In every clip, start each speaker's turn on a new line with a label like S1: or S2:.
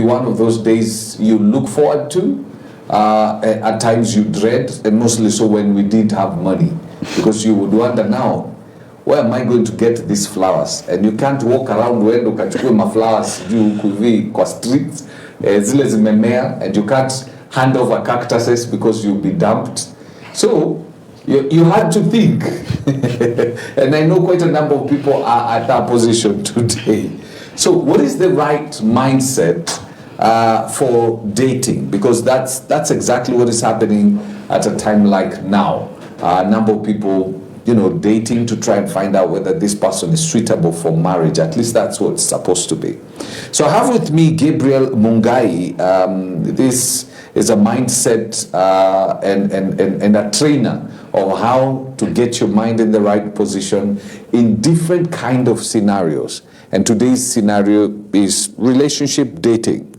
S1: one of those days you look forward to. At times you dread, and mostly so when we didn't have money, because you would wonder now, where am I going to get these flowers? And you can't walk around when ukachukue maflowers juu kuvi kwa streets zile zimemea, and you can't hand over cactuses because you'll be dumped. So you had to think. And I know quite a number of people are at that position today. So what is the right mindset for dating? Because that's exactly what is happening at a time like now. A number of people, dating to try and find out whether this person is suitable for marriage. At least that's what it's supposed to be. So I have with me Gabriel Mungai. This is a mindset and a trainer of how to get your mind in the right position in different kind of scenarios. And today's scenario is relationship dating.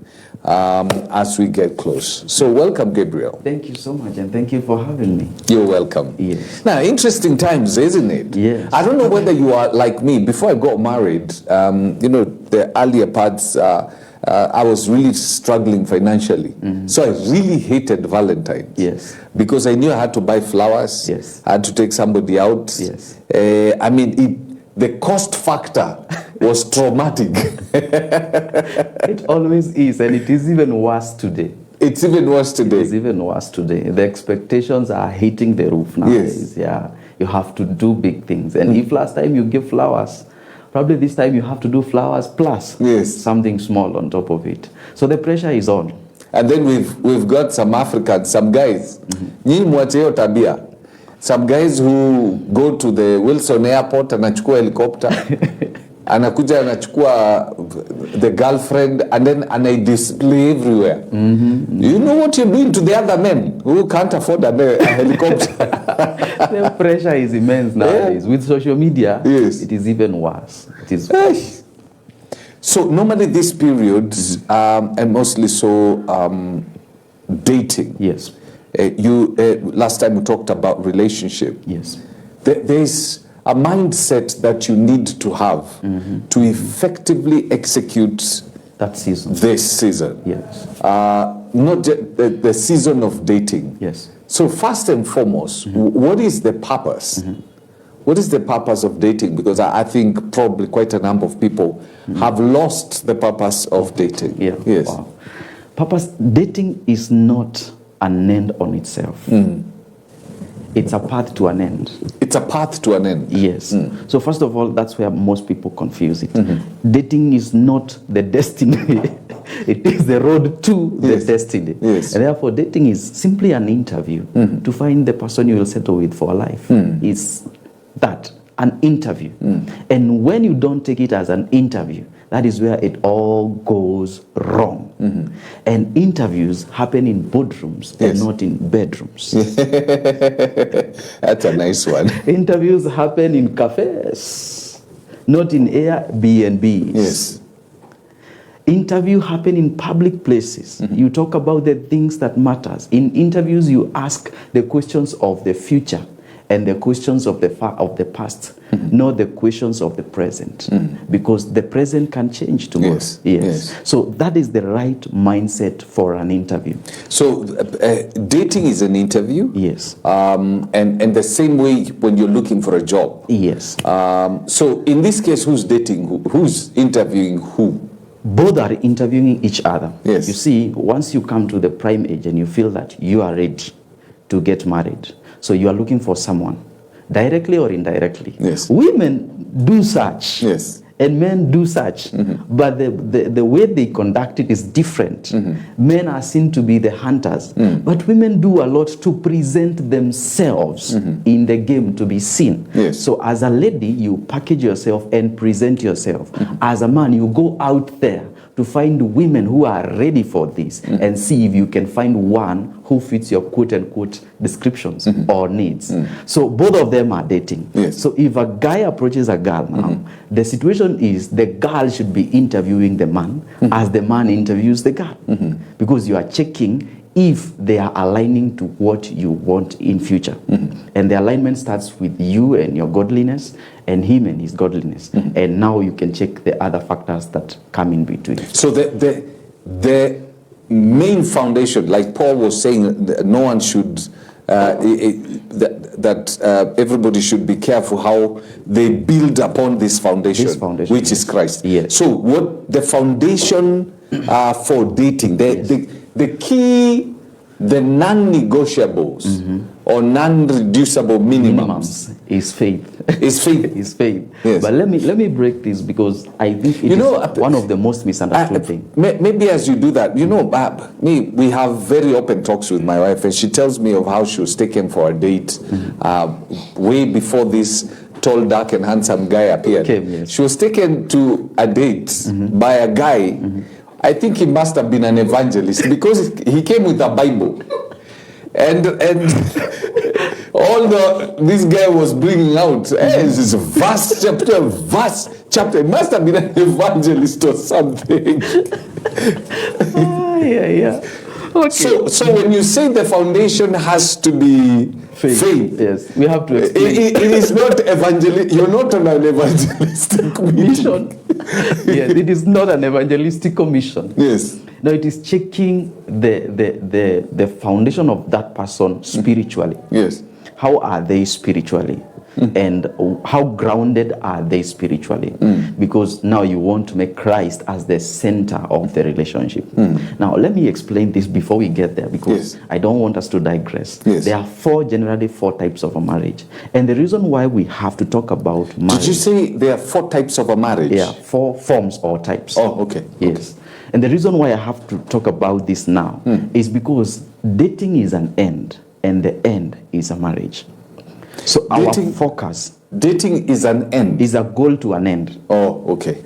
S1: As we get close. So welcome, Gabriel.
S2: Thank you so much, and thank you for having me.
S1: You're welcome.
S2: Yes.
S1: Now, interesting times, isn't it?
S2: Yes.
S1: I don't know whether you are like me. Before I got married, the earlier parts, I was really struggling financially. Mm-hmm. So I really hated Valentine's.
S2: Yes.
S1: Because I knew I had to buy flowers.
S2: Yes.
S1: I had to take somebody out.
S2: Yes.
S1: The cost factor was traumatic.
S2: It always is, and it is even worse today.
S1: It's even worse today.
S2: It is even worse today. The expectations are hitting the roof nowadays.
S1: Yes.
S2: Yeah, you have to do big things. And if last time you give flowers, probably this time you have to do flowers plus something small on top of it. So the pressure is on.
S1: And then we've got some Africans, some guys. Nyinyi mwache hiyo tabia. Some guys who go to the Wilson Airport anachukua helicopter, anakuja anachukua the girlfriend, and then they display everywhere. Mm-hmm. You know what you're doing to the other men who can't afford a helicopter?
S2: The pressure is immense nowadays. Yeah. With social media, it is even worse. It is worse.
S1: So normally these periods, and mostly so dating.
S2: Yes.
S1: Last time we talked about relationship.
S2: Yes.
S1: There's a mindset that you need to have to effectively execute
S2: that season.
S1: This season.
S2: Yes.
S1: Not just the season of dating.
S2: Yes.
S1: So first and foremost, what is the purpose? What is the purpose of dating? Because I think probably quite a number of people have lost the purpose of dating.
S2: Yeah.
S1: Yes.
S2: Wow. Purpose, dating is not an end on itself. It's a path to an end.
S1: It's a path to an end.
S2: Yes. So first of all, that's where most people confuse it. Dating is not the destiny. It is the road to the destiny.
S1: Yes.
S2: And therefore, dating is simply an interview to find the person you will settle with for life. It's that, an interview. And when you don't take it as an interview, that is where it all goes wrong. And interviews happen in boardrooms and not in bedrooms.
S1: That's a nice one.
S2: Interviews happen in cafes, not in Airbnbs.
S1: Yes.
S2: Interview happen in public places. You talk about the things that matters. In interviews, you ask the questions of the future and the questions of the past, not the questions of the present, because the present can change tomorrow. Yes. So that is the right mindset for an interview.
S1: So dating is an interview.
S2: Yes.
S1: And the same way when you're looking for a job.
S2: Yes.
S1: So in this case, who's dating who? Who's interviewing who?
S2: Both are interviewing each other.
S1: Yes.
S2: You see, once you come to the prime age and you feel that you are ready to get married, so you are looking for someone, directly or indirectly.
S1: Yes.
S2: Women do such.
S1: Yes.
S2: And men do such. But the way they conduct it is different. Men are seen to be the hunters. But women do a lot to present themselves in the game to be seen.
S1: Yes.
S2: So as a lady, you package yourself and present yourself. As a man, you go out there to find women who are ready for this and see if you can find one who fits your quote-unquote descriptions or needs. So both of them are dating.
S1: Yes.
S2: So if a guy approaches a girl now, the situation is the girl should be interviewing the man as the man interviews the girl. Because you are checking if they are aligning to what you want in future. And the alignment starts with you and your godliness and him and his godliness. And now you can check the other factors that come in between.
S1: So the main foundation, like Paul was saying, no one should, everybody should be careful how they build upon this foundation, which is Christ.
S2: Yes.
S1: So what the foundation for dating, the key, the non-negotiables or non-reducible minimums
S2: is faith.
S1: Is faith.
S2: Is faith.
S1: Yes.
S2: But let me break this, because I think it is one of the most misunderstood things.
S1: Maybe as you do that, we have very open talks with my wife, and she tells me of how she was taken for a date way before this tall, dark, and handsome guy appeared.
S2: Yes.
S1: She was taken to a date by a guy. I think he must have been an evangelist, because he came with a Bible, and this guy was bringing out, this is a vast chapter. It must have been an evangelist or something.
S2: Yeah. Okay.
S1: So when you say the foundation has to be faith,
S2: yes, we have to explain.
S1: It is not evangelistic. You're not on an evangelistic mission.
S2: Yes, it is not an evangelistic commission.
S1: Yes.
S2: No, it is checking the foundation of that person spiritually.
S1: Yes.
S2: How are they spiritually? And how grounded are they spiritually? Because now you want to make Christ as the center of the relationship. Now, let me explain this before we get there, because I don't want us to digress.
S1: Yes.
S2: There are generally four types of a marriage. And the reason why we have to talk about marriage...
S1: Did you say there are 4 types of a marriage?
S2: Yeah, 4 forms or types.
S1: Oh, okay.
S2: Yes. Okay. And the reason why I have to talk about this now is because dating is an end, and the end is a marriage. So our focus...
S1: Dating is an end.
S2: Is a goal to an end.
S1: Oh, okay.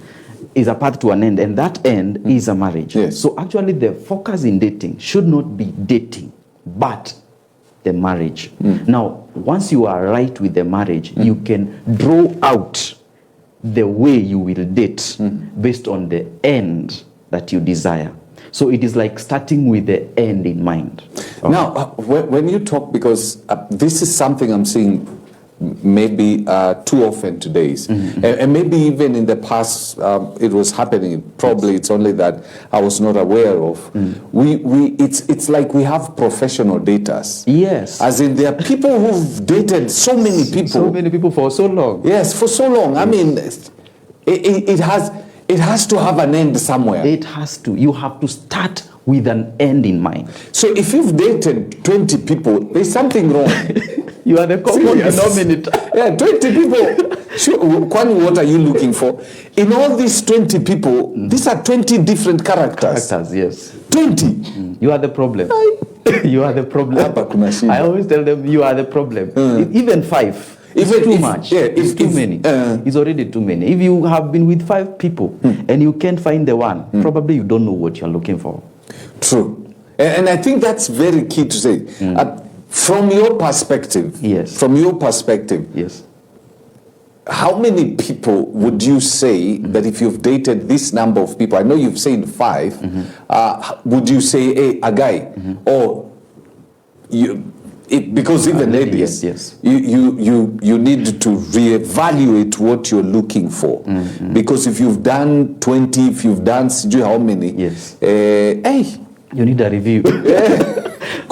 S2: Is a path to an end, and that end is a marriage.
S1: Yes.
S2: So actually the focus in dating should not be dating, but the marriage. Now, once you are right with the marriage, you can draw out the way you will date based on the end that you desire. So it is like starting with the end in mind. Okay.
S1: Now, when you talk, because this is something I'm seeing maybe too often today, and maybe even in the past it was happening. Probably it's only that I was not aware of. It's like we have professional daters.
S2: Yes.
S1: As in, there are people who've dated so many people.
S2: So many people for so long.
S1: Yes, for so long. I mean, it has to have an end somewhere.
S2: It has to. You have to start with an end in mind.
S1: So if you've dated 20 people, there's something wrong.
S2: You are the common denominator.
S1: Yeah, 20 people. Sure, Kwani, what are you looking for? In all these 20 people, these are 20 different characters.
S2: Yes.
S1: 20.
S2: You are the problem. You are the problem. I always tell them, you are the problem. Even 5. It's too much. Yeah, it's too many. It's already too many. If you have been with 5 people and you can't find the one, probably you don't know what you're looking for.
S1: True. And I think that's very key to say. From your perspective,
S2: yes.
S1: How many people would you say that if you've dated this number of people, I know you've said 5, would you say, hey, a guy, or you? Because even ladies, you need to reevaluate what you're looking for. Because if you've done 20, if you've done how many, hey,
S2: you need a review.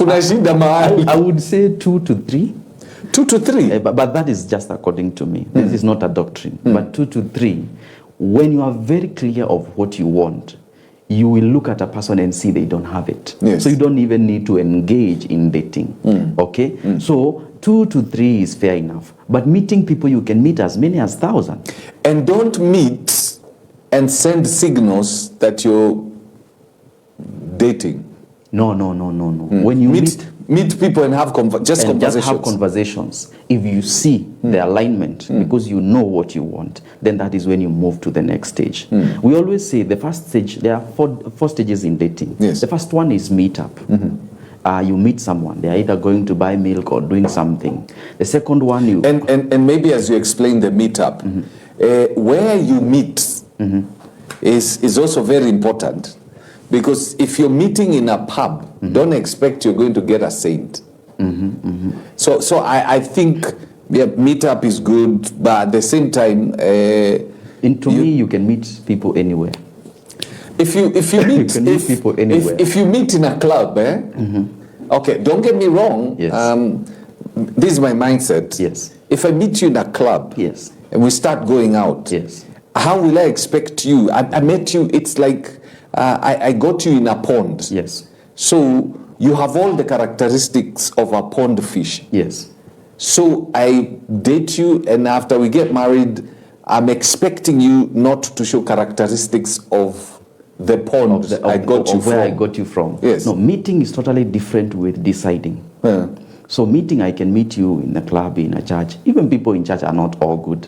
S2: I would say 2 to 3.
S1: 2 to 3?
S2: But that is just according to me. This is not a doctrine. But 2 to 3, when you are very clear of what you want, you will look at a person and see they don't have it.
S1: Yes.
S2: So you don't even need to engage in dating. Okay? So 2 to 3 is fair enough. But meeting people, you can meet as many as 1,000.
S1: And don't meet and send signals that you're dating.
S2: No. When you
S1: meet people and have conversations.
S2: Just have conversations. If you see the alignment, because you know what you want, then that is when you move to the next stage. We always say the first stage, there are four stages in dating.
S1: Yes.
S2: The first one is meet up. You meet someone, they are either going to buy milk or doing something. The second one, you...
S1: And maybe as you explain the meet up, where you meet is also very important. Because if you're meeting in a pub, don't expect you're going to get a saint. So I think meetup is good, but at the same time...
S2: to me, you can meet people anywhere.
S1: if you meet,
S2: can meet people anywhere.
S1: If you meet in a club, okay, don't get me wrong.
S2: Yes.
S1: This is my mindset.
S2: Yes.
S1: If I meet you in a club,
S2: Yes.
S1: and we start going out,
S2: Yes.
S1: how will I expect you? I met you. It's like I got you in a pond.
S2: Yes.
S1: So you have all the characteristics of a pond fish.
S2: Yes.
S1: So I date you, and after we get married, I'm expecting you not to show characteristics of the pond I got you from.
S2: Where I got you from.
S1: Yes.
S2: No, meeting is totally different with deciding. So meeting, I can meet you in a club, in a church. Even people in church are not all good.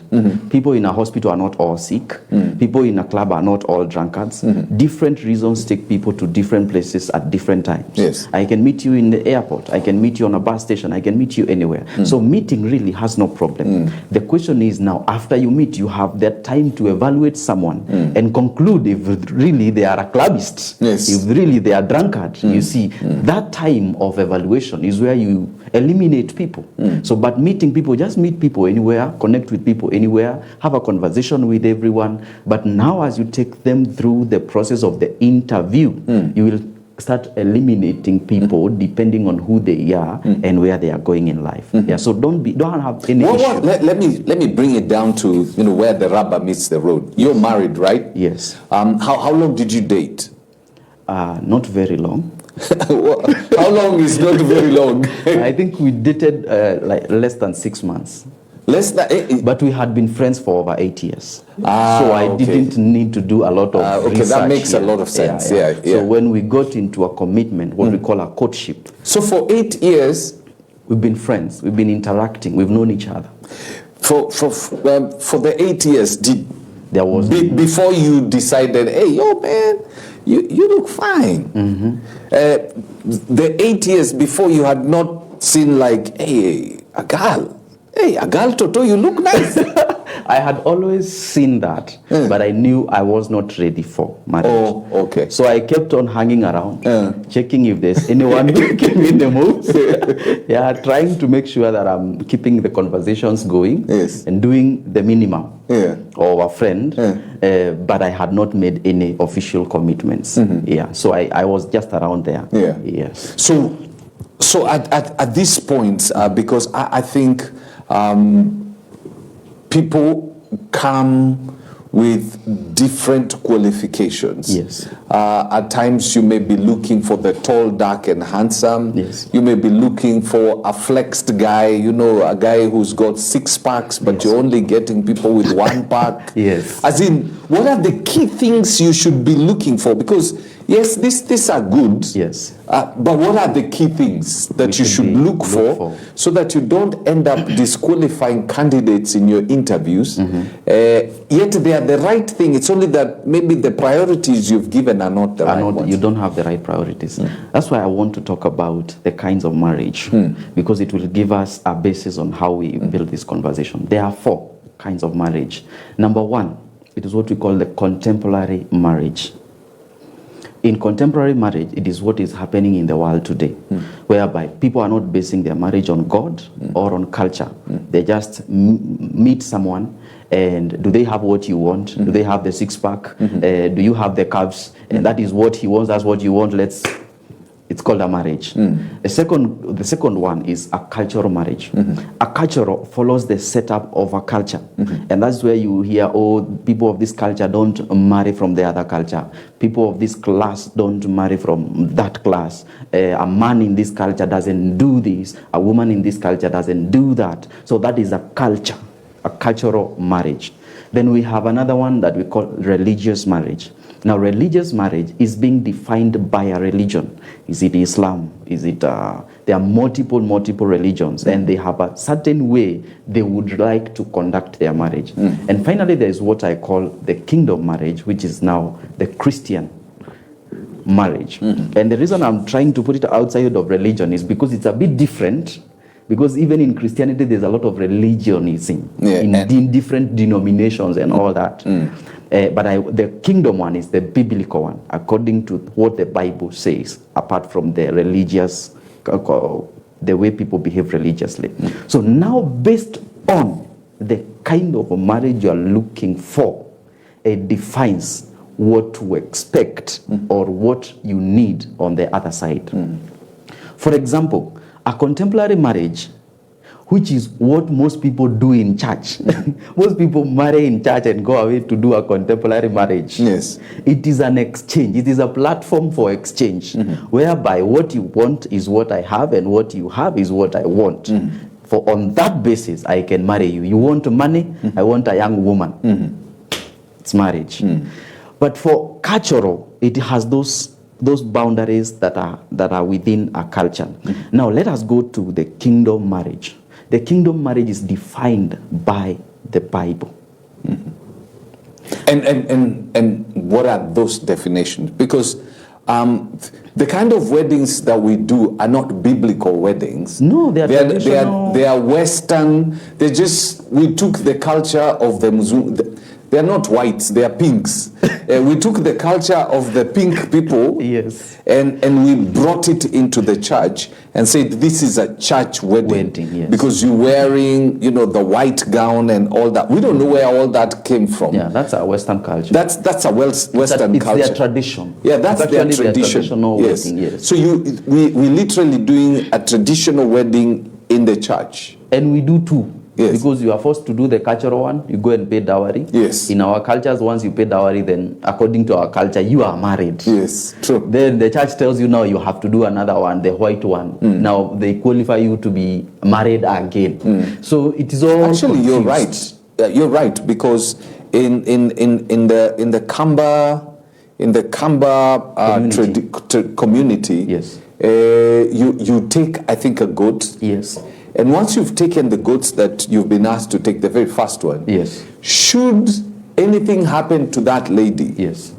S2: People in a hospital are not all sick. People in a club are not all drunkards. Different reasons take people to different places at different times.
S1: Yes.
S2: I can meet you in the airport. I can meet you on a bus station. I can meet you anywhere. So meeting really has no problem. The question is now, after you meet, you have that time to evaluate someone and conclude if really they are a clubbist,
S1: Yes.
S2: if really they are drunkard. You see, that time of evaluation is where you eliminate people. So, but meeting people, just meet people anywhere, connect with people anywhere, have a conversation with everyone. But now as you take them through the process of the interview, you will start eliminating people depending on who they are and where they are going in life. Yeah, so don't have any issue.
S1: Let me bring it down to where the rubber meets the road. You're married, right?
S2: Yes.
S1: How long did you date?
S2: Not very long.
S1: How long is not very long?
S2: I think we dated like less than 6 months.
S1: Less than.
S2: But we had been friends for over 8 years. So I
S1: okay.
S2: didn't need to do a lot of
S1: okay,
S2: research
S1: that makes
S2: here.
S1: a lot of sense. Yeah.
S2: So when we got into a commitment, what we call a courtship,
S1: So for 8 years,
S2: we've been friends, we've been interacting, we've known each other.
S1: for the 8 years,
S2: There was
S1: before you decided, hey, yo, man, you look fine. The 8 years before, you had not seen like, hey, a girl, Toto, you look nice.
S2: I had always seen that, but I knew I was not ready for marriage.
S1: Oh, okay.
S2: So I kept on hanging around, checking if there's anyone who came in the mood. Yeah, trying to make sure that I'm keeping the conversations going
S1: Yes.
S2: and doing the minimum
S1: Yeah.
S2: of a friend, but I had not made any official commitments. Yeah, so I was just around there.
S1: Yeah.
S2: Yes.
S1: So at this point, because I think people come with different qualifications.
S2: Yes.
S1: At times you may be looking for the tall, dark, and handsome.
S2: Yes.
S1: You may be looking for a flexed guy, a guy who's got 6 packs, but you're only getting people with 1 pack.
S2: Yes.
S1: As in, what are the key things you should be looking for? Because yes, these are good.
S2: Yes.
S1: But what are the key things that you should look for so that you don't end up disqualifying candidates in your interviews? Yet they are the right thing. It's only that maybe the priorities you've given are not the right ones.
S2: You don't have the right priorities. That's why I want to talk about the kinds of marriage, because it will give us a basis on how we build this conversation. There are 4 kinds of marriage. Number 1, it is what we call the contemporary marriage. In contemporary marriage, it is what is happening in the world today, whereby people are not basing their marriage on God or on culture. They just meet someone, and do they have what you want? Do they have the 6-pack? Do you have the calves? And that is what he wants, that's what you want, it's called a marriage. The second one is a cultural marriage. A culture follows the setup of a culture. And that's where you hear, people of this culture don't marry from the other culture. People of this class don't marry from that class. A man in this culture doesn't do this. A woman in this culture doesn't do that. So that is a culture, a cultural marriage. Then we have another one that we call religious marriage. Now, religious marriage is being defined by a religion. Is it Islam? Is it? There are multiple religions, and they have a certain way they would like to conduct their marriage. And finally, there is what I call the kingdom marriage, which is now the Christian marriage. And the reason I'm trying to put it outside of religion is because it's a bit different. Because even in Christianity, there's a lot of religionism in different denominations and all that. But the kingdom one is the biblical one, according to what the Bible says, apart from the religious, the way people behave religiously. So now, based on the kind of marriage you're looking for, it defines what to expect or what you need on the other side. For example, a contemporary marriage, which is what most people do in church. Most people marry in church and go away to do a contemporary marriage.
S1: Yes.
S2: It is an exchange. It is a platform for exchange, whereby what you want is what I have and what you have is what I want. For on that basis, I can marry you. You want money, I want a young woman. It's marriage. But for cultural, it has those boundaries that are within a culture. Now let us go to the kingdom marriage. The kingdom marriage is defined by the Bible.
S1: And what are those definitions? Because the kind of weddings that we do are not biblical weddings.
S2: No, they are traditional.
S1: They are Western. We took the culture of the Muslim. They are not whites, they are pinks. We took the culture of the pink people,
S2: yes,
S1: and we brought it into the church and said this is a church wedding,
S2: yes.
S1: Because you're wearing, the white gown and all that. We don't know where all that came from.
S2: Yeah, that's our Western culture.
S1: That's a Western culture.
S2: It's their tradition.
S1: Yeah, that's their tradition.
S2: Yes. Wedding, yes.
S1: So we literally doing a traditional wedding in the church,
S2: and we do too.
S1: Yes.
S2: Because you are forced to do the cultural one, you go and pay dowry.
S1: Yes.
S2: In our cultures, once you pay dowry, then according to our culture, you are married.
S1: Yes, true.
S2: Then the church tells you now you have to do another one, the white one. Now they qualify you to be married again. So it is all
S1: actually
S2: confused.
S1: you're right. You're right, because in the Kamba community,
S2: yes,
S1: you take, I think, a goat.
S2: Yes.
S1: And once you've taken the goats that you've been asked to take, the very first one,
S2: yes,
S1: should anything happen to that lady,
S2: yes,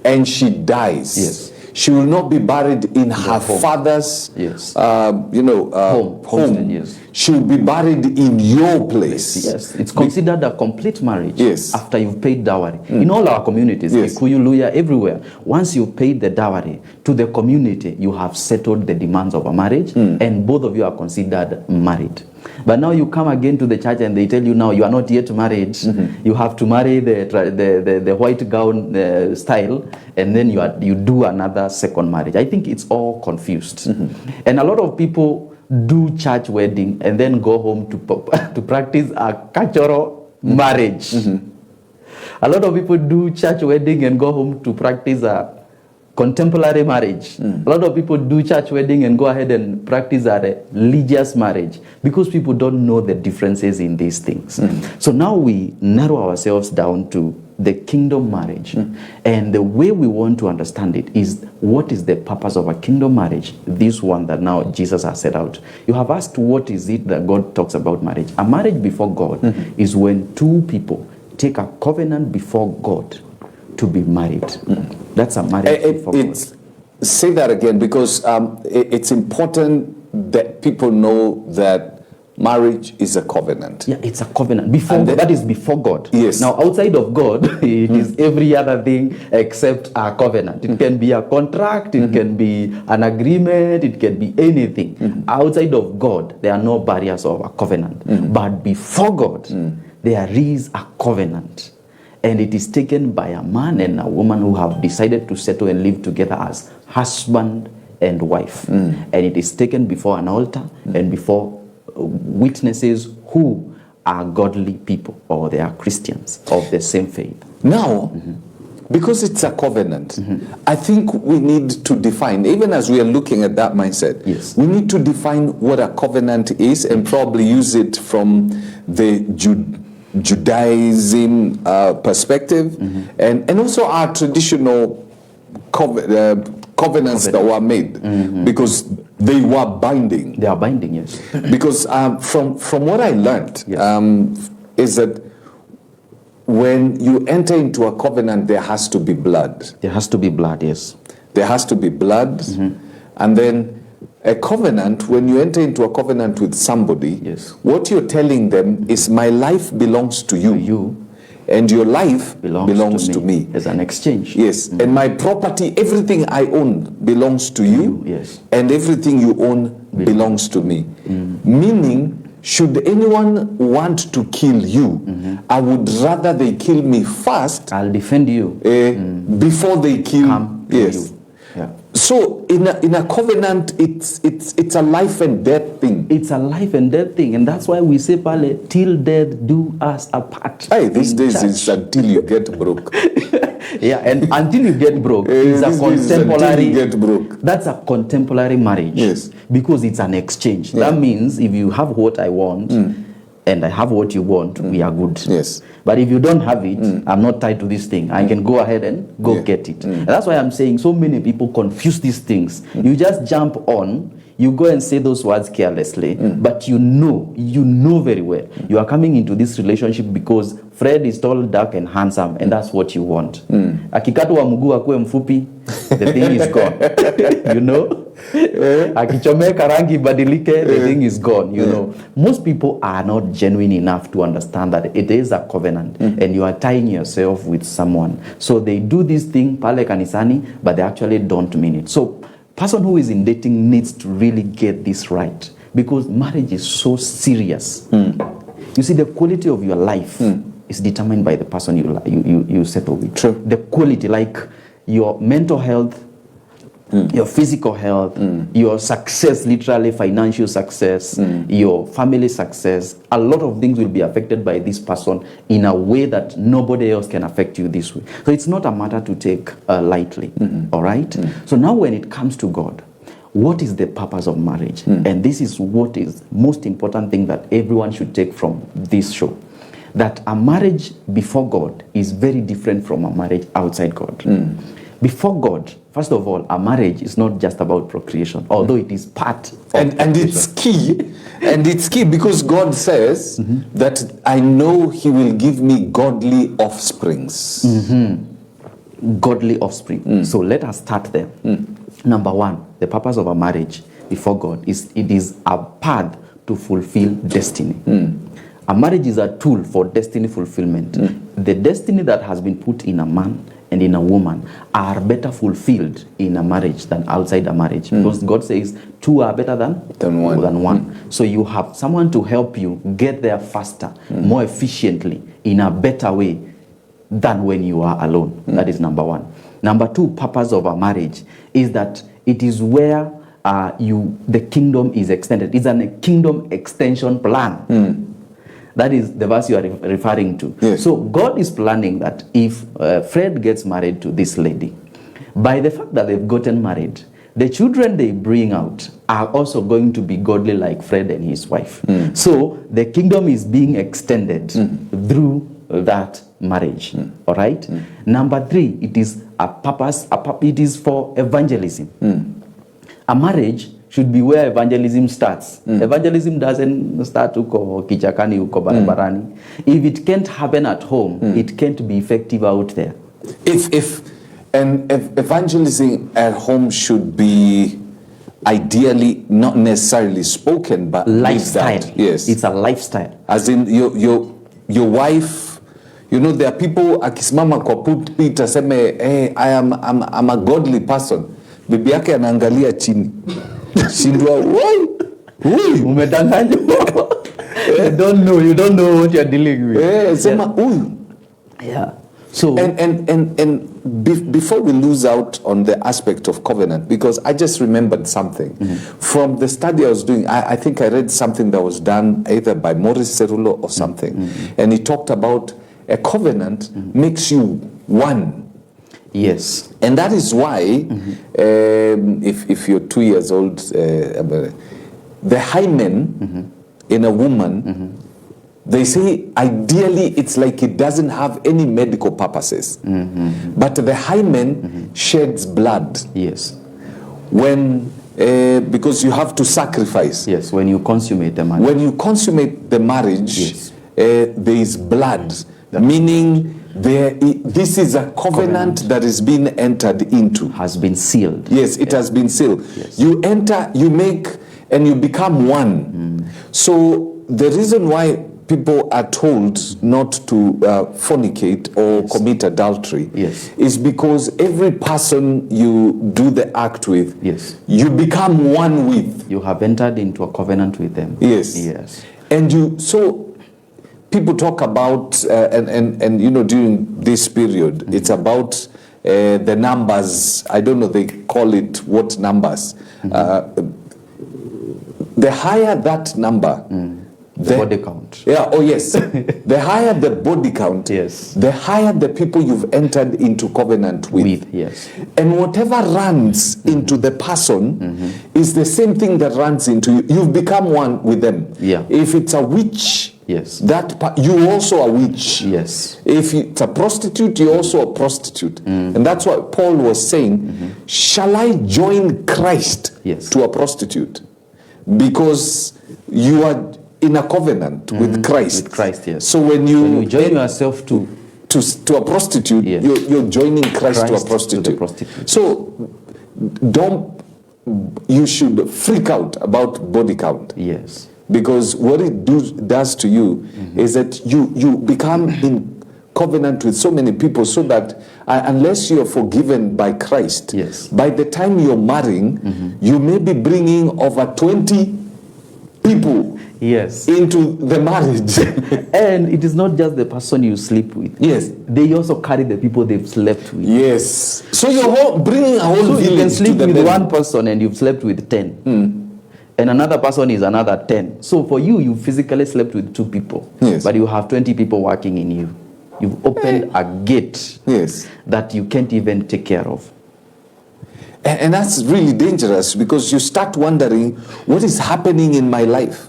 S1: and she dies,
S2: yes,
S1: she will not be buried in her father's,
S2: yes,
S1: home.
S2: Yes.
S1: She will be buried in your place.
S2: Yes, it's considered a complete marriage.
S1: Yes.
S2: After you've paid dowry. In all our communities,
S1: yes,
S2: Kikuyu, Luya, everywhere, once you've paid the dowry to the community, you have settled the demands of a marriage, and both of you are considered married. But now you come again to the church and they tell you now you are not yet married. You have to marry the white gown style, and then you do another second marriage. I think it's all confused. And a lot of people do church wedding and then go home to practice a cultural marriage. A lot of people do church wedding and go home to practice a contemporary marriage. A lot of people do church wedding and go ahead and practice a religious marriage because people don't know the differences in these things. So now we narrow ourselves down to the kingdom marriage. And the way we want to understand it is, what is the purpose of a kingdom marriage? This one that now Jesus has set out. You have asked, what is it that God talks about marriage? A marriage before God is when two people take a covenant before God to be married. That's a marriage before God.
S1: Say that again, because it's important that people know that marriage is a covenant.
S2: Yeah, it's a covenant. That is before God.
S1: Yes.
S2: Now, outside of God, it is every other thing except a covenant. It can be a contract, it can be an agreement, it can be anything. Outside of God, there are no barriers of a covenant. But before God, there is a covenant. And it is taken by a man and a woman who have decided to settle and live together as husband and wife. And it is taken before an altar and before witnesses who are godly people, or they are Christians of the same faith.
S1: Now, because it's a covenant, I think we need to define, even as we are looking at that mindset,
S2: yes,
S1: we need to define what a covenant is and probably use it from the Judaism perspective, and also our traditional covenants that were made, because they were binding.
S2: They are binding, yes.
S1: Because from what I learned,
S2: yes,
S1: is that when you enter into a covenant, there has to be blood.
S2: There has to be blood, yes.
S1: There has to be blood. And then a covenant, when you enter into a covenant with somebody,
S2: yes,
S1: what you're telling them is, my life belongs to you. And your life belongs to me.
S2: There's an exchange.
S1: Yes. And my property, everything I own belongs to you.
S2: Yes.
S1: And everything you own belongs to me. Meaning, should anyone want to kill you, I would rather they kill me first
S2: I'll defend you.
S1: Before they kill
S2: Come to
S1: yes.
S2: you. Yeah.
S1: So in a covenant, it's a life and death thing.
S2: It's a life and death thing, and that's why we say, Pale, till death do us apart.
S1: Hey, these
S2: In
S1: days
S2: church.
S1: it's until you get broke.
S2: Yeah, and until you get broke, it's a
S1: These days it's until
S2: contemporary.
S1: you get broke.
S2: That's a contemporary marriage.
S1: Yes.
S2: Because it's an exchange.
S1: Yeah.
S2: That means if you have what I want and I have what you want, we are good.
S1: Yes.
S2: But if you don't have it, I'm not tied to this thing. I can go ahead and go get it. And that's why I'm saying so many people confuse these things. You just jump on, you go and say those words carelessly, but you know very well. You are coming into this relationship because Fred is tall, dark, and handsome, and that's what you want. Akikatwa mguu akue mfupi, the thing is gone. You know? Akichomeka rangi badilike, the thing is gone. You know? Most people are not genuine enough to understand that it is a covenant, and you are tying yourself with someone. So they do this thing, pale kanisani, but they actually don't mean it. So person who is in dating needs to really get this right, because marriage is so serious. You see, the quality of your life is determined by the person you settle with.
S1: True.
S2: The quality, like your mental health, your physical health, your success, literally financial success, your family success. A lot of things will be affected by this person in a way that nobody else can affect you this way. So it's not a matter to take lightly. All right? So now when it comes to God, what is the purpose of marriage? And this is what is most important thing that everyone should take from this show. That a marriage before God is very different from a marriage outside God. Before God, first of all, a marriage is not just about procreation, although it is part of
S1: And it's key. And it's key because God says that I know He will give me godly offsprings.
S2: godly offspring. So let us start there. Number one, the purpose of a marriage before God is it is a path to fulfill destiny. A marriage is a tool for destiny fulfillment. The destiny that has been put in a man and in a woman are better fulfilled in a marriage than outside a marriage, because God says two are better than one. So you have someone to help you get there faster, more efficiently, in a better way than when you are alone. That is number one. Number two, purpose of a marriage is that it is where the kingdom is extended. It's a kingdom extension plan. That is the verse you are referring to.
S1: Yes.
S2: So God is planning that if Fred gets married to this lady, by the fact that they've gotten married, the children they bring out are also going to be godly like Fred and his wife. So the kingdom is being extended through that marriage. All right? Number three, it is a purpose, it is for evangelism. A marriage should be where evangelism starts. Evangelism doesn't start uko kichakani, uko barabarani. If it can't happen at home, it can't be effective out there.
S1: If evangelism at home should be ideally not necessarily spoken, but
S2: Lifestyle.
S1: lived out. Yes,
S2: It's a lifestyle.
S1: as in your wife. You know, there are people akisimama kwa pulpit aseme, hey, I'm a godly person. Bibi yake anaangalia chini. Shindwa,
S2: Umedanganywa. You don't know what you're dealing with.
S1: sema huyu.
S2: Yeah. So
S1: And before we lose out on the aspect of covenant, because I just remembered something from the study I was doing. I think I read something that was done either by Maurice Cerullo or something, and he talked about a covenant makes you one.
S2: yes.
S1: And that is why, if you're 2 years old, the hymen in a woman, they say ideally it's like it doesn't have any medical purposes. But the hymen sheds blood
S2: Yes.
S1: when, because you have to sacrifice.
S2: Yes. When you consummate the marriage.
S1: When you consummate the marriage,
S2: Yes.
S1: there is blood, meaning this is a covenant that is being entered into.
S2: Has been sealed.
S1: Yes, it has been sealed.
S2: Yes.
S1: You enter, you make, and you become one. So the reason why people are told not to fornicate or commit adultery is because every person you do the act with, you become one with.
S2: You have entered into a covenant with them.
S1: Yes.
S2: Yes.
S1: And so people talk about, and you know, during this period, it's about the numbers. I don't know, they call it what numbers. The higher that number,
S2: the body count.
S1: Yeah, oh yes. The higher the body count,
S2: Yes.
S1: the higher the people you've entered into covenant with.
S2: Yes.
S1: And whatever runs into the person is the same thing that runs into you. You've become one with them.
S2: Yeah.
S1: If it's a witch,
S2: Yes.
S1: you also a witch.
S2: Yes.
S1: If it's a prostitute, you're also a prostitute. And that's what Paul was saying. Shall I join Christ
S2: Yes.
S1: to a prostitute? Because you are in a covenant with Christ.
S2: With Christ, yes.
S1: So when you
S2: join yourself to
S1: a prostitute,
S2: Yes.
S1: you're joining Christ to a
S2: Christ
S1: prostitute.
S2: to the prostitute.
S1: So you should freak out about body count.
S2: Yes.
S1: Because what it does to you is that you become in covenant with so many people, so that unless you're forgiven by Christ,
S2: Yes.
S1: by the time you're marrying, you may be bringing over 20 people
S2: Yes.
S1: into the marriage.
S2: And it is not just the person you sleep with.
S1: Yes.
S2: They also carry the people they've slept with.
S1: Yes. So you're bringing a whole
S2: So
S1: village
S2: you can sleep
S1: to the
S2: with
S1: bed.
S2: one person and you've slept with 10. And another person is another 10. So for you, you physically slept with 2 people.
S1: Yes.
S2: But you have 20 people working in you. You've opened a gate
S1: Yes.
S2: that you can't even take care of.
S1: And that's really dangerous, because you start wondering, what is happening in my life?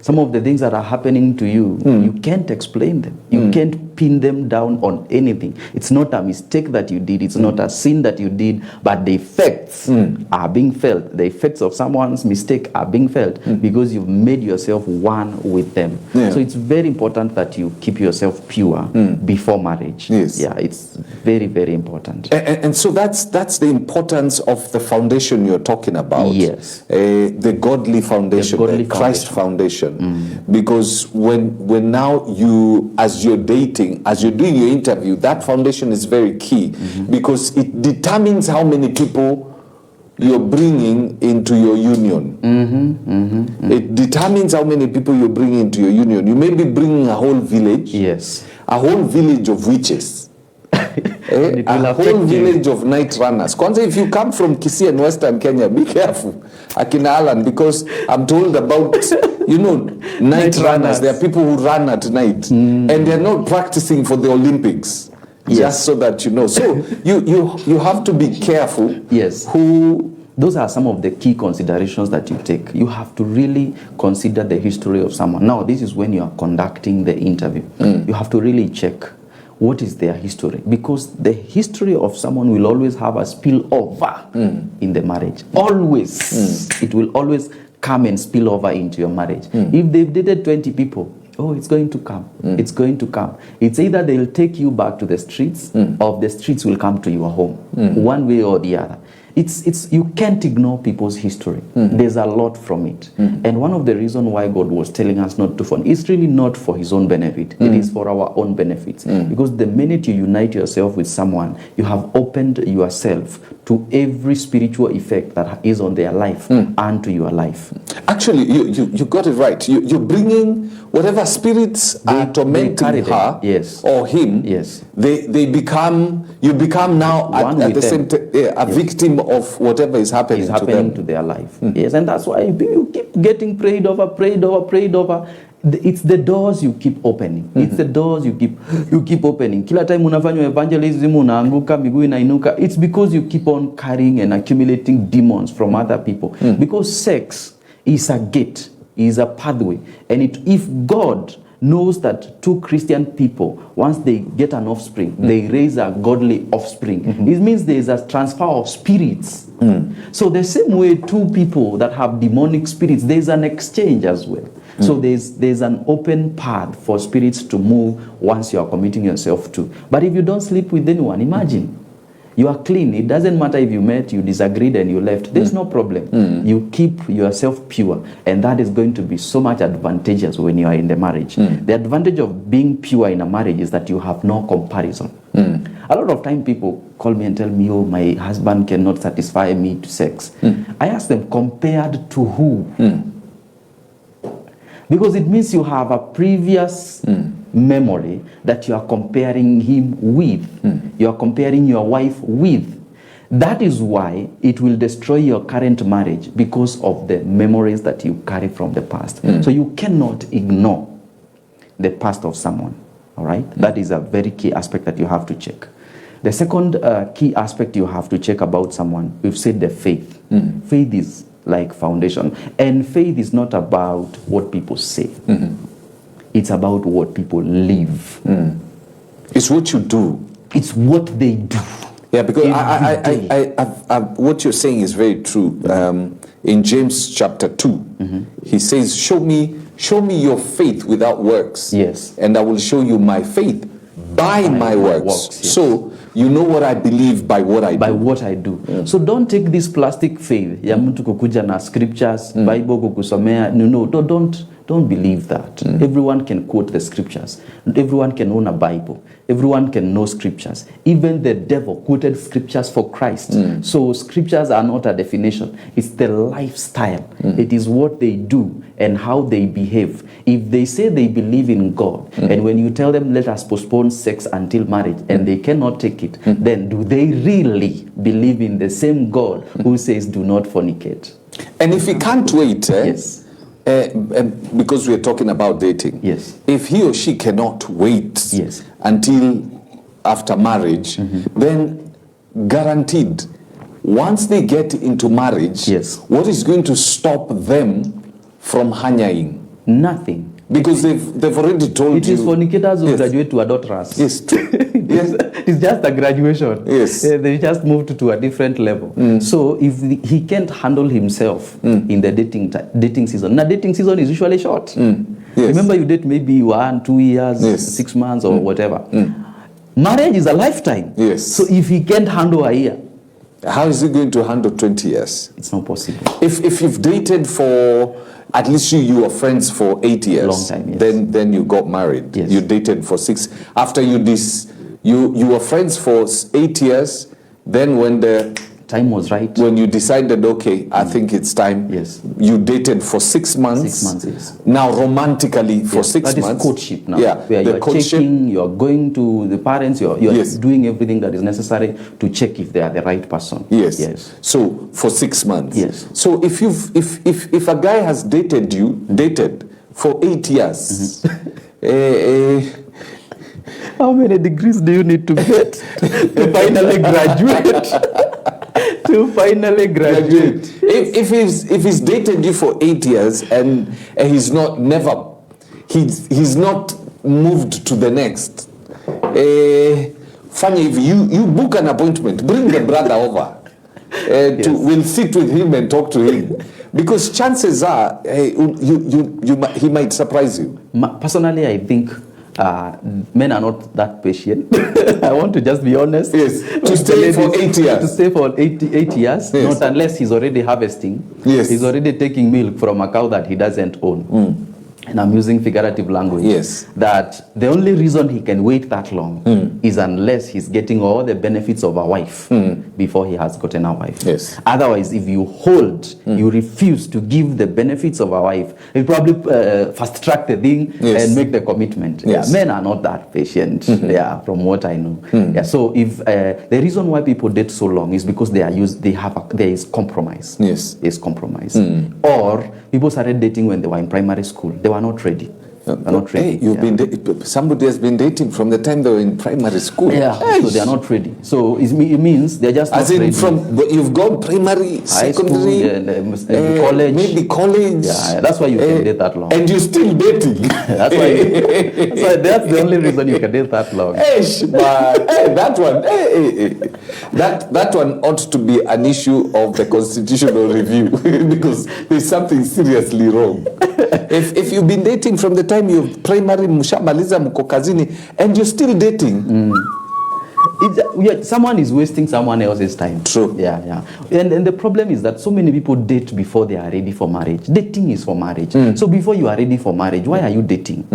S2: Some of the things that are happening to you, you can't explain them. You can't pin them down on anything. It's not a mistake that you did. It's not a sin that you did, but the effects are being felt. The effects of someone's mistake are being felt because you've made yourself one with them.
S1: Yeah.
S2: So it's very important that you keep yourself pure before marriage.
S1: Yes.
S2: Yeah, it's very, very important.
S1: And so that's the importance of the foundation you're talking about.
S2: Yes.
S1: The godly foundation,
S2: The godly
S1: the Christ foundation. Because when now as you're dating, as you're doing your interview, that foundation is very key, because it determines how many people you're bringing into your union. It determines how many people you're bringing into your union. You may be bringing a whole village.
S2: Yes.
S1: A whole village of witches.
S2: It will
S1: A
S2: affect
S1: whole
S2: you.
S1: village of night runners. Kwanza, if you come from Kisii and Western Kenya, be careful, Akina Alan, because I'm told about, night runners. There are people who run at night, and they're not practicing for the Olympics.
S2: Yes.
S1: Just so that you know. So you have to be careful.
S2: Yes. Those are some of the key considerations that you take. You have to really consider the history of someone. Now, this is when you are conducting the interview. You have to really check what is their history, because the history of someone will always have a spillover in the marriage. Always. It will always come and spill over into your marriage. If they've dated 20 people, it's going to come. It's going to come. It's either they'll take you back to the streets, or the streets will come to your home, one way or the other. You can't ignore people's history. There's a lot from it. And one of the reasons why God was telling us not to form, it's really not for his own benefit. It is for our own benefits. Because the minute you unite yourself with someone, you have opened yourself to every spiritual effect that is on their life and to your life.
S1: Actually, you got it right. You're bringing whatever spirits are tormenting her,
S2: yes,
S1: or him.
S2: Yes.
S1: You become now at the same time a victim of whatever is happening to them.
S2: To their life. Yes, and that's why you keep getting prayed over. It's the doors you keep opening. It's the doors you keep opening. Kila time unafanywa evangelism unaanguka, miguu inainuka. It's because you keep on carrying and accumulating demons from other people. Because sex is a gate, is a pathway. And if God knows that 2 Christian people, once they get an offspring, they raise a godly offspring. It means there is a transfer of spirits. So the same way 2 people that have demonic spirits, there is an exchange as well. So there's an open path for spirits to move once you are committing yourself to. But if you don't sleep with anyone, imagine. You are clean. It doesn't matter if you met, you disagreed, and you left. There's no problem. You keep yourself pure. And that is going to be so much advantageous when you are in the marriage. The advantage of being pure in a marriage is that you have no comparison. A lot of time people call me and tell me, my husband cannot satisfy me to sex. I ask them, compared to who? Because it means you have a previous memory that you are comparing him with. You are comparing your wife with. That is why it will destroy your current marriage, because of the memories that you carry from the past. So you cannot ignore the past of someone. All right? That is a very key aspect that you have to check. The second key aspect you have to check about someone, we've said the faith. Faith is like foundation. And faith is not about what people say. It's about what people live.
S1: It's what you do.
S2: It's what they do.
S1: Yeah, because what you're saying is very true. In James chapter 2, he says, show me your faith without works.
S2: Yes.
S1: And I will show you my faith by my works.
S2: Yes.
S1: So you know what I believe by what I do.
S2: By what I do. So don't take this plastic faith ya mtu kukuja na scriptures, Bible kukusomea. No, don't believe that. Everyone can quote the scriptures. Everyone can own a Bible. Everyone can know scriptures. Even the devil quoted scriptures for Christ. So scriptures are not a definition. It's the lifestyle. It is what they do and how they behave. If they say they believe in God, and when you tell them, let us postpone sex until marriage, and they cannot take it, then do they really believe in the same God who says do not fornicate?
S1: And if he can't wait,
S2: Yes.
S1: Because we're talking about dating.
S2: Yes.
S1: If he or she cannot wait
S2: Yes.
S1: until after marriage, then guaranteed, once they get into marriage,
S2: Yes.
S1: what is going to stop them from hanyaing?
S2: Nothing.
S1: Because they've already told
S2: It
S1: you.
S2: is fornicators who
S1: Yes.
S2: graduate to adulterers.
S1: Yes, true. Yes.
S2: It's just a graduation.
S1: Yes.
S2: They just moved to a different level. So if he can't handle himself in the dating season. Now dating season is usually short.
S1: Yes.
S2: Remember, you date maybe 1, 2 years,
S1: Yes.
S2: 6 months or whatever. Marriage is a lifetime.
S1: Yes.
S2: So if he can't handle a year,
S1: How is he going to handle 20 years?
S2: it's not possible.
S1: If you've dated for, at least you were friends for 8 years.
S2: Long time, yes.
S1: Then you got married.
S2: Yes.
S1: You dated for 6. After you were friends for 8 years. Then
S2: Time was right.
S1: when you decided, okay, I think it's time.
S2: Yes.
S1: You dated for 6 months.
S2: 6 months, yes.
S1: Now romantically for
S2: Yes,
S1: 6
S2: that is
S1: months.
S2: courtship now.
S1: Yeah.
S2: Where
S1: the
S2: you're
S1: courtship.
S2: checking, you're going to the parents, you're
S1: Yes.
S2: doing everything that is necessary to check if they are the right person.
S1: Yes.
S2: Yes.
S1: So for 6 months.
S2: Yes.
S1: So if a guy has dated for 8 years,
S2: How many degrees do you need to get to finally graduate? To finally graduate.
S1: If he's dated you for 8 years and he's not moved to the next, funny, if you book an appointment, bring the brother over. We'll sit with him and talk to him, because chances are he might surprise you.
S2: Personally, I think men are not that patient. I want to just be honest.
S1: Yes, to stay for 8 years.
S2: To stay for 8 years,
S1: Yes.
S2: not unless he's already harvesting.
S1: Yes.
S2: He's already taking milk from a cow that he doesn't own. And I'm using figurative language.
S1: Yes.
S2: That the only reason he can wait that long is unless he's getting all the benefits of a wife before he has gotten a wife.
S1: Yes.
S2: Otherwise, if you hold, you refuse to give the benefits of a wife, he'll probably fast track the thing
S1: Yes.
S2: and make the commitment.
S1: Yes.
S2: Yeah, men are not that patient. Yeah, from what I know. Yeah, so if the reason why people date so long is because there is compromise.
S1: Yes.
S2: Is compromise. Or people started dating when they were in primary school. They were not ready. They're not ready.
S1: Hey, somebody has been dating from the time they were in primary school.
S2: Yeah, so they are not ready. So it means they're just
S1: As
S2: not
S1: in
S2: ready.
S1: but you've gone primary,
S2: High school,
S1: secondary,
S2: and college.
S1: maybe college.
S2: Yeah, that's why you can date that long.
S1: And you're still dating.
S2: That's why that's the only reason you can date that long.
S1: That one ought to be an issue of the constitutional review, because there's something seriously wrong. If you've been dating from the time you're primary, mshamaliza mko kazini, and you're still dating,
S2: someone is wasting someone else's time.
S1: True.
S2: Yeah. And the problem is that so many people date before they are ready for marriage. Dating is for marriage. So before you are ready for marriage, why are you dating?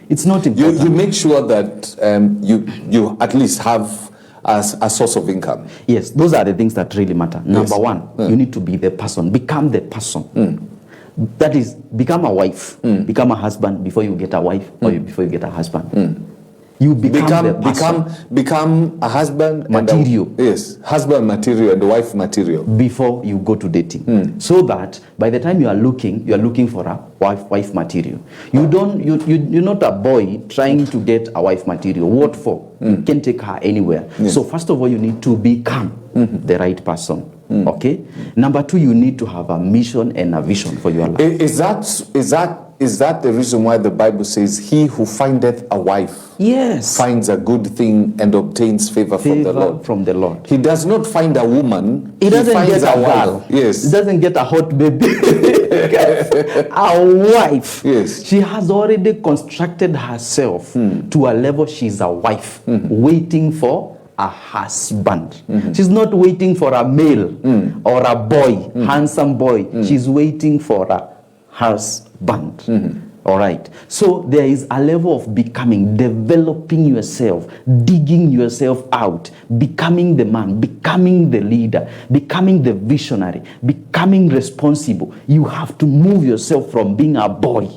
S2: It's not important.
S1: you make sure that you at least have a source of income.
S2: Yes, those are the things that really matter. Number one, you need to be the person. Become the person. That is, become a wife, become a husband before you get a wife, or before you get a husband. You become the person.
S1: become a husband
S2: Material.
S1: and yes, husband material and wife material
S2: before you go to dating, so that by the time you are looking for a wife material. You're not a boy trying to get a wife material. What for? You can take her anywhere.
S1: Yes.
S2: So first of all, you need to become the right person. Okay. Number two, you need to have a mission and a vision for your life.
S1: Is that the reason why the Bible says, he who findeth a wife
S2: Yes.
S1: finds a good thing and obtains favor from the Lord?
S2: From the Lord.
S1: He does not find a woman.
S2: He doesn't
S1: finds
S2: get a
S1: wife.
S2: girl.
S1: Yes.
S2: He doesn't get a hot baby. A wife.
S1: Yes.
S2: She has already constructed herself to a level she's a wife, waiting for a husband. She's not waiting for a male or a boy, handsome boy. She's waiting for a husband. All right. So there is a level of becoming, developing yourself, digging yourself out, becoming the man, becoming the leader, becoming the visionary, becoming responsible. You have to move yourself from being a boy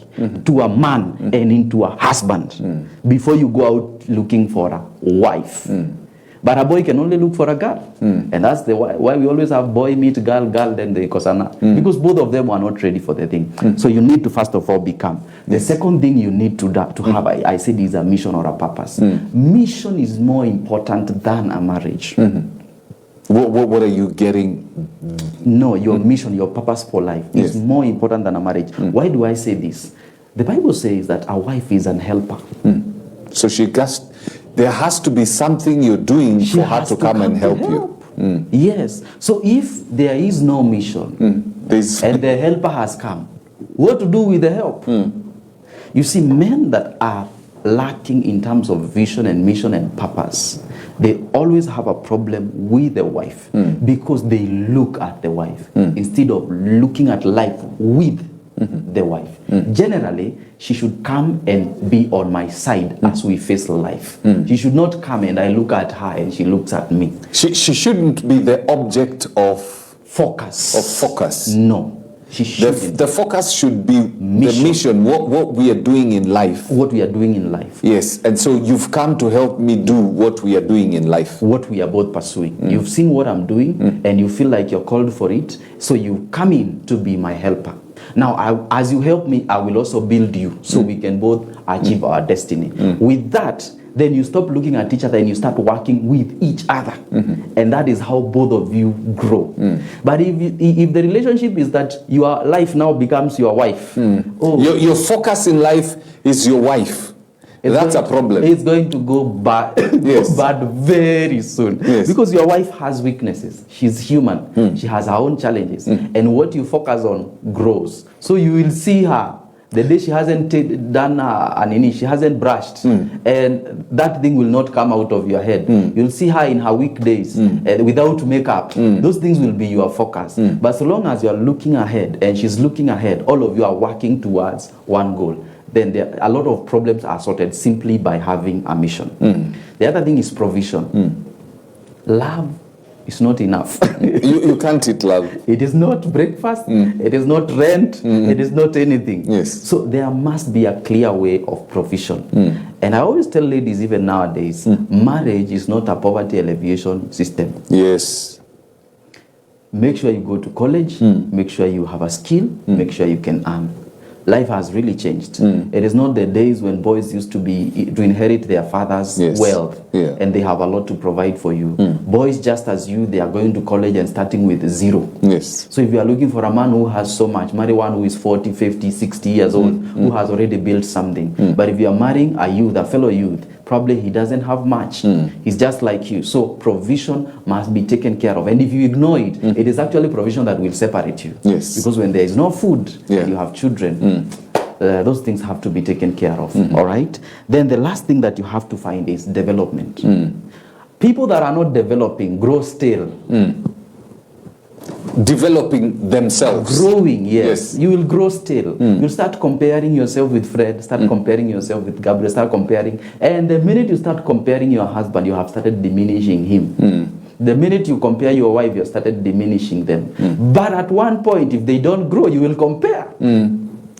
S2: to a man and into a husband before you go out looking for a wife. But a boy can only look for a girl. And that's why we always have boy meet girl, then the kosana. Because both of them are not ready for the thing. So you need to first of all become. The second thing you need to have, I said, is a mission or a purpose. Mission is more important than a marriage.
S1: What are you getting?
S2: No, your mission, your purpose for life is more important than a marriage. Why do I say this? The Bible says that a wife is an helper.
S1: So there has to be something you're doing for her to come and help you.
S2: Yes. So if there is no mission and the helper has come, what to do with the help? You see, men that are lacking in terms of vision and mission and purpose, they always have a problem with the wife because they look at the wife instead of looking at life with the wife. Generally, she should come and be on my side as we face life. She should not come and I look at her and she looks at me.
S1: She shouldn't be the object of
S2: focus. No. She shouldn't.
S1: The focus should be the mission, what we are doing in life.
S2: What we are doing in life.
S1: Yes, and so you've come to help me do what we are doing in life.
S2: What we are both pursuing. You've seen what I'm doing and you feel like you're called for it, so you come in to be my helper. Now, as you help me, I will also build you so we can both achieve our destiny. With that, then you stop looking at each other and you start working with each other. And that is how both of you grow. But if the relationship is that your life now becomes your wife.
S1: Your focus in life is your wife. That's a problem.
S2: It's going to go bad, bad very soon.
S1: Yes.
S2: Because your wife has weaknesses. She's human. She has her own challenges. And what you focus on grows. So you will see her. The day she hasn't done she hasn't brushed, and that thing will not come out of your head. You'll see her in her weekdays without makeup. Those things will be your focus. But so long as you're looking ahead and she's looking ahead, all of you are working towards one goal. Then a lot of problems are sorted simply by having a mission. The other thing is provision. Love is not enough.
S1: you can't eat love.
S2: It is not breakfast. It is not rent. It is not anything.
S1: Yes.
S2: So there must be a clear way of provision. And I always tell ladies, even nowadays, marriage is not a poverty alleviation system.
S1: Yes.
S2: Make sure you go to college. Make sure you have a skill. Make sure you can earn. Life has really changed. It is not the days when boys used to inherit their father's wealth and they have a lot to provide for you. Boys, just as you, they are going to college and starting with zero.
S1: Yes.
S2: So if you are looking for a man who has so much, marry one who is 40, 50, 60 years old, who has already built something. But if you are marrying a youth, a fellow youth, probably he doesn't have much. He's just like you. So provision must be taken care of. And if you ignore it, it is actually provision that will separate you.
S1: Yes.
S2: Because when there is no food and you have children, those things have to be taken care of. All right? Then the last thing that you have to find is development. People that are not developing grow stale.
S1: Developing themselves.
S2: Growing, yes. You will grow stale. You'll start comparing yourself with Fred, start comparing yourself with Gabriel, start comparing. And the minute you start comparing your husband, you have started diminishing him. The minute you compare your wife, you started diminishing them. But at one point, if they don't grow, you will compare.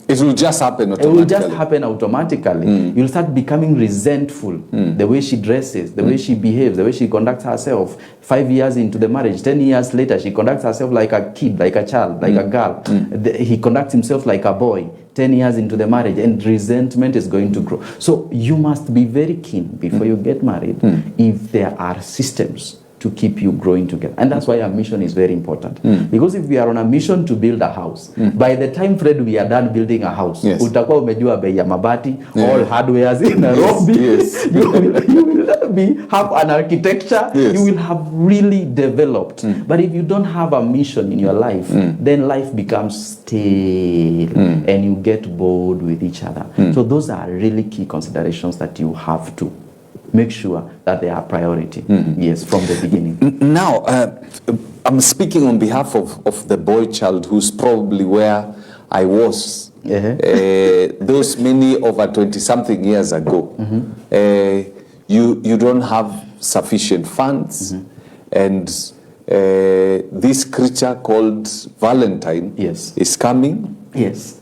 S1: It will just happen
S2: It
S1: automatically.
S2: will just happen automatically. You'll start becoming resentful. The way she dresses, the way she behaves, the way she conducts herself. 5 years into the marriage, 10 years later, she conducts herself like a kid, like a child, like a girl. He conducts himself like a boy. 10 years into the marriage, and resentment is going to grow. So you must be very keen before you get married if there are systems to keep you growing together. And that's why a mission is very important. Because if we are on a mission to build a house, by the time, Fred, we are done building a house, utakuwa umejua bei ya mabati, all hardwares in Nairobi, you will have an architecture, you will have really developed. But if you don't have a mission in your life, then life becomes stale and you get bored with each other. So those are really key considerations that you have to make sure that they are priority, yes, from the beginning.
S1: Now, I'm speaking on behalf of the boy child who's probably where I was those many over 20-something years ago. You don't have sufficient funds, and this creature called Valentine is coming.
S2: Yes.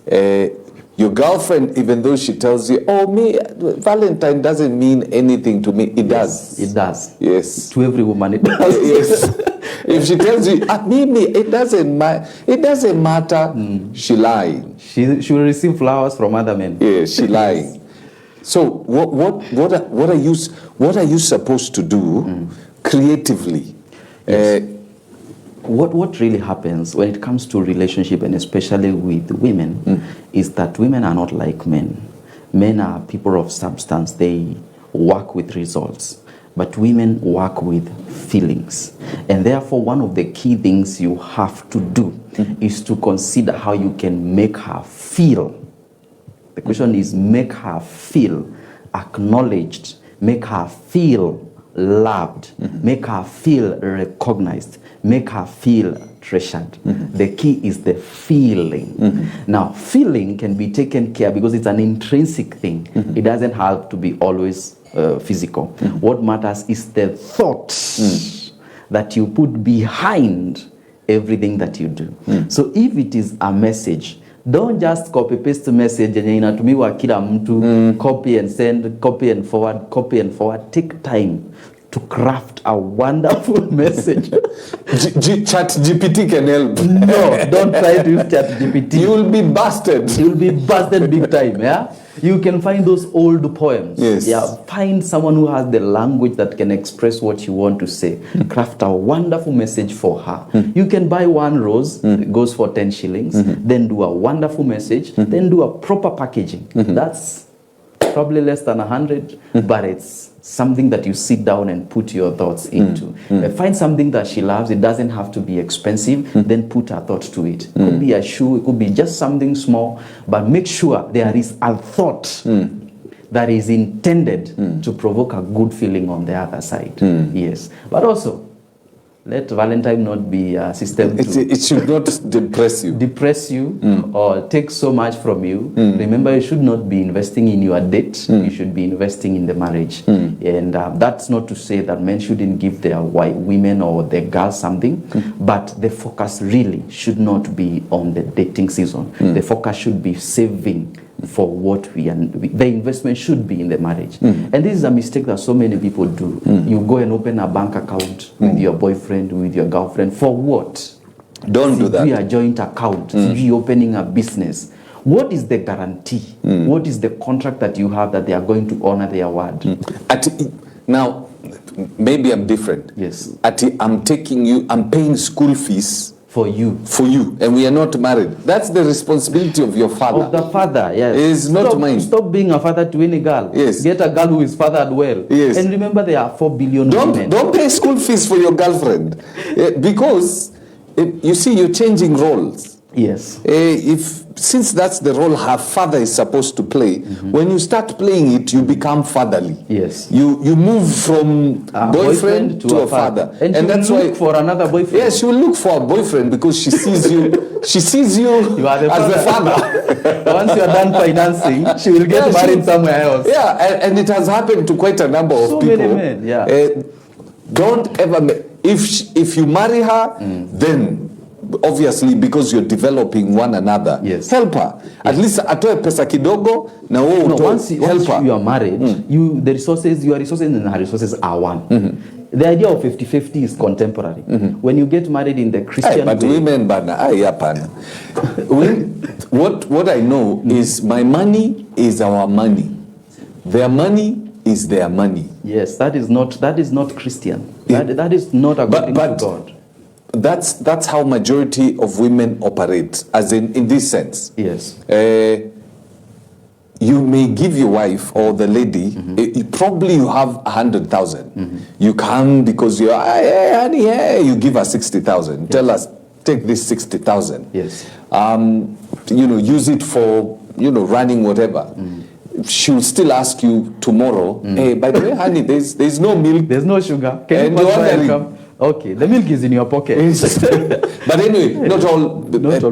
S1: Your girlfriend, even though she tells you, oh, me, Valentine doesn't mean anything to me, it does.
S2: It does.
S1: Yes.
S2: To every woman it does.
S1: Yes. If she tells you, me, it doesn't matter, she lying.
S2: She will receive flowers from other men.
S1: Yes, she lying. So what are you supposed to do creatively?
S2: What really happens when it comes to relationship, and especially with women, is that women are not like men. Men are people of substance. They work with results. But women work with feelings. And therefore, one of the key things you have to do is to consider how you can make her feel. The question is, make her feel acknowledged, make her feel loved, make her feel recognized, make her feel treasured. The key is the feeling. Now, feeling can be taken care because it's an intrinsic thing. It doesn't have to be always physical. What matters is the thoughts that you put behind everything that you do. So if it is a message, don't just copy paste the message yenye inatumiwa kila mtu, copy and send, copy and forward. Take time to craft a wonderful message.
S1: ChatGPT can help.
S2: No, don't try to use ChatGPT.
S1: You will be busted.
S2: You'll be busted big time, yeah? You can find those old poems.
S1: Yes.
S2: Yeah, find someone who has the language that can express what you want to say. Craft a wonderful message for her. You can buy one rose, it goes for 10 shillings, then do a wonderful message, then do a proper packaging. That's probably less than 100, but it's something that you sit down and put your thoughts into. Find something that she loves. It doesn't have to be expensive. Then put her thought to it. It could be a shoe. It could be just something small. But make sure there is a thought that is intended to provoke a good feeling on the other side. Yes. But also, let Valentine not be a system
S1: It should not depress you.
S2: Or take so much from you. Remember, you should not be investing in your debt. You should be investing in the marriage. And that's not to say that men shouldn't give their women or their girls something, but the focus really should not be on the dating season. The focus should be saving for what the investment should be in the marriage. And this is a mistake that so many people do. You go and open a bank account with your boyfriend, with your girlfriend. For what?
S1: Don't do that.
S2: A joint account, opening a business. What is the guarantee? What is the contract that you have that they are going to honor their word?
S1: Now, maybe I'm different.
S2: Yes.
S1: I'm paying school fees
S2: for you,
S1: and we are not married. That's the responsibility of your father.
S2: Of the father, yes.
S1: It's not mine.
S2: Stop being a father to any girl.
S1: Yes.
S2: Get a girl who is fathered well.
S1: Yes.
S2: And remember, there are 4 billion women.
S1: Don't pay school fees for your girlfriend, because you see, you're changing roles.
S2: Yes.
S1: Since that's the role her father is supposed to play, when you start playing it, you become fatherly.
S2: Yes.
S1: You move from boyfriend to a father.
S2: And that's why look for another boyfriend.
S1: Yes, she will look for a boyfriend because she sees you. She sees you as the father.
S2: Once you are done financing, she will get married somewhere else.
S1: Yeah, and it has happened to quite a number of people.
S2: So many men. Yeah.
S1: Don't ever. If you marry her, then obviously because you're developing one another.
S2: Yes.
S1: Help her. At least atoe pesa kidogo na wewe
S2: No,
S1: utoe.
S2: once you are married, your resources and her resources are one. The idea of 50-50 is contemporary. When you get married in the Christian
S1: but
S2: way,
S1: women, what I know is my money is our money. Their money is their money.
S2: yes, that is not Christian. That is not according to God.
S1: That's how majority of women operate, as in this sense.
S2: Yes.
S1: You may give your wife or the lady, probably you have 100,000. You come because you're, hey, honey, hey, you give her 60,000. Tell us, take this 60,000.
S2: Yes.
S1: Use it for, running whatever. She'll still ask you tomorrow, hey, by the way, honey, there's no milk.
S2: There's no sugar. Can you come? Okay, the milk is in your pocket.
S1: But anyway, not all people.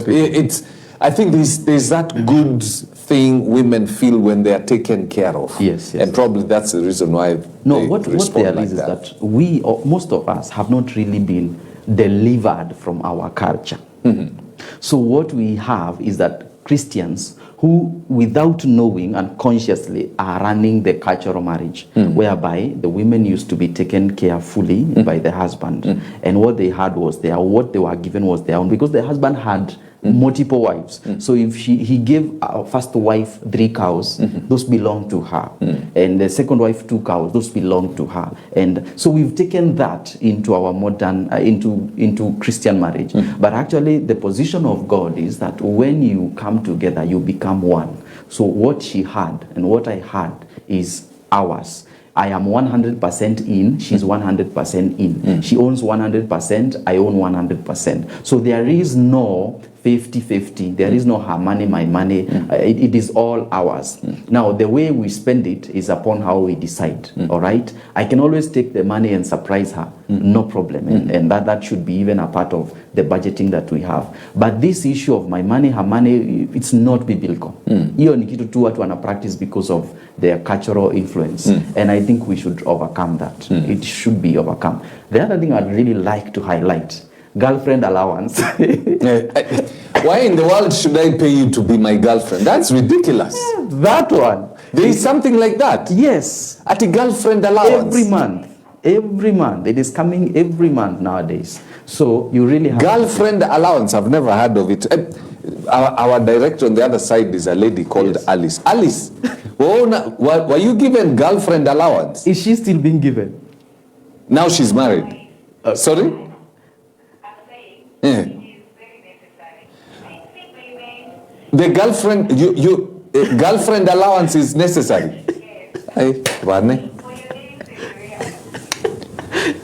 S1: I think there's that good thing women feel when they are taken care of.
S2: Yes.
S1: And probably that's the reason why
S2: what there is that we, or most of us, have not really been delivered from our culture. So what we have is that Christians who, without knowing and consciously, are running the cultural marriage, whereby the women used to be taken care fully by the husband, and what they had was what they were given was their own, because the husband had multiple wives. So if he gave our first wife 3 cows, those belong to her, and the second wife 2 cows, those belong to her. And so we've taken that into our modern into Christian marriage. But actually the position of God is that when you come together, you become one. So what she had and what I had is ours. I am 100% in, she's 100% in. She owns 100%, I own 100%. So there is no 50-50. There is no her money, my money. It is all ours. Now, the way we spend it is upon how we decide, all right? I can always take the money and surprise her, no problem. And that should be even a part of the budgeting that we have. But this issue of my money, her money, it's not biblical. Hiyo ni kitu tu watu wana practice because of their cultural influence. And I think we should overcome that. It should be overcome. The other thing I'd really like to highlight, girlfriend allowance.
S1: Why in the world should I pay you to be my girlfriend? That's ridiculous.
S2: That one.
S1: There is something like that.
S2: Yes.
S1: At a girlfriend allowance.
S2: Every month. It is coming every month nowadays. So you really have
S1: girlfriend allowance. I've never heard of it. Our director on the other side is a lady called Alice. Alice, were you given girlfriend allowance?
S2: Is she still being given?
S1: Now she's married. Sorry? Yeah. The girlfriend, girlfriend allowance is necessary.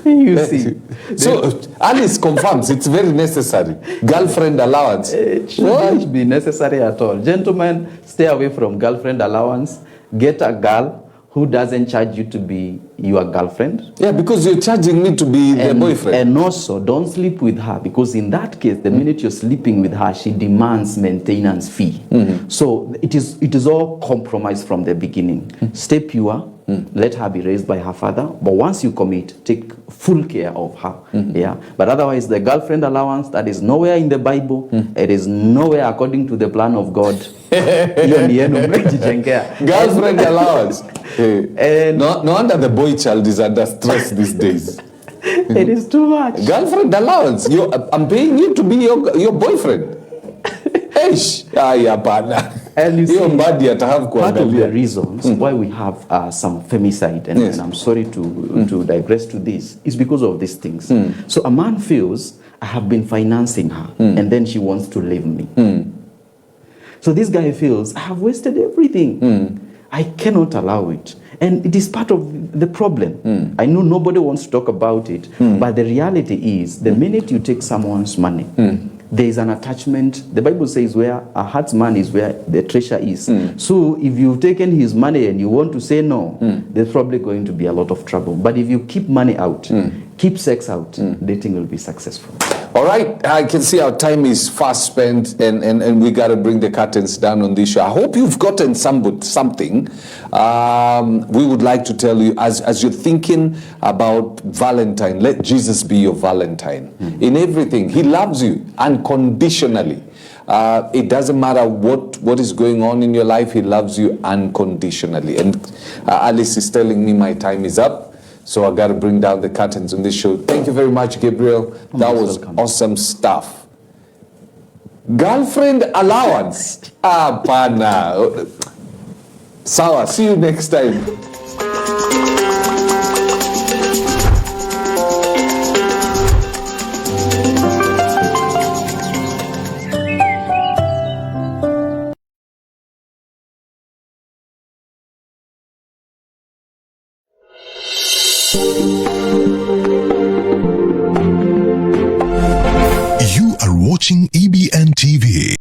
S2: You see.
S1: So Alice confirms it's very necessary. Girlfriend allowance.
S2: It shouldn't be necessary at all. Gentlemen, stay away from girlfriend allowance. Get a girl who doesn't charge you to be your girlfriend.
S1: Yeah, because you're charging me to be the boyfriend.
S2: And also, don't sleep with her, because in that case, the minute you're sleeping with her, she demands maintenance fee. So it is all compromise from the beginning. Stay pure. Let her be raised by her father. But once you commit, take full care of her. Yeah. But otherwise, the girlfriend allowance, that is nowhere in the Bible. It is nowhere according to the plan of God.
S1: Girlfriend allowance. And no wonder the boy child is under stress these days.
S2: It is too much.
S1: Girlfriend allowance. I'm paying you to be your boyfriend.
S2: And you see, part of the reasons why we have some femicide, and I'm sorry to digress to this, is because of these things. So a man feels, I have been financing her, and then she wants to leave me. So this guy feels, I have wasted everything. I cannot allow it. And it is part of the problem. I know nobody wants to talk about it, but the reality is, the minute you take someone's money, there is an attachment. The Bible says where a heart's man is where the treasure is. So if you've taken his money and you want to say no, there's probably going to be a lot of trouble. But if you keep money out, keep sex out, dating will be successful.
S1: All right, I can see our time is fast spent, and we got to bring the curtains down on this show. I hope you've gotten something. We would like to tell you, as you're thinking about Valentine, let Jesus be your Valentine. In everything, he loves you unconditionally. It doesn't matter what is going on in your life, he loves you unconditionally. And Alice is telling me my time is up. So I got to bring down the curtains on this show. Thank you very much, Gabriel. That was awesome stuff. Girlfriend allowance. Pana. Sawa, see you next time.